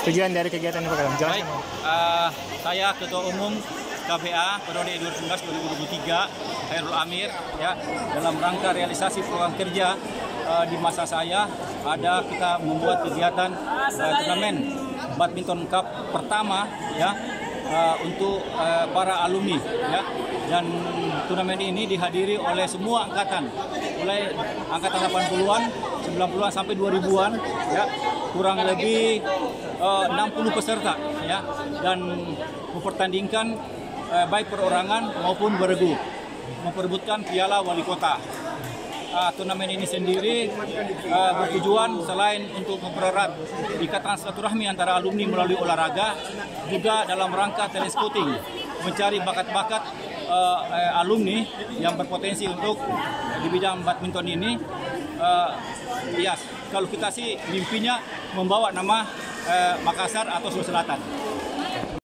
Tujuan dari kegiatan ini Pak Kadam? Baik, saya Ketua Umum KPA periode 2019-2023 Khairul Amir, ya, dalam rangka realisasi program kerja di masa saya kita membuat kegiatan turnamen badminton cup pertama, ya, untuk para alumni, ya, dan turnamen ini dihadiri oleh semua angkatan, mulai angkatan 80-an, 90-an sampai 2000-an, ya, kurang lebih 60 peserta, ya, dan mempertandingkan baik perorangan maupun beregu, memperebutkan piala wali kota. Turnamen ini sendiri bertujuan selain untuk mempererat ikatan silaturahmi antara alumni melalui olahraga, juga dalam rangka talent scouting, mencari bakat-bakat alumni yang berpotensi untuk di bidang badminton ini. Ya, kalau kita sih mimpinya membawa nama Makassar atau Sulawesi Selatan.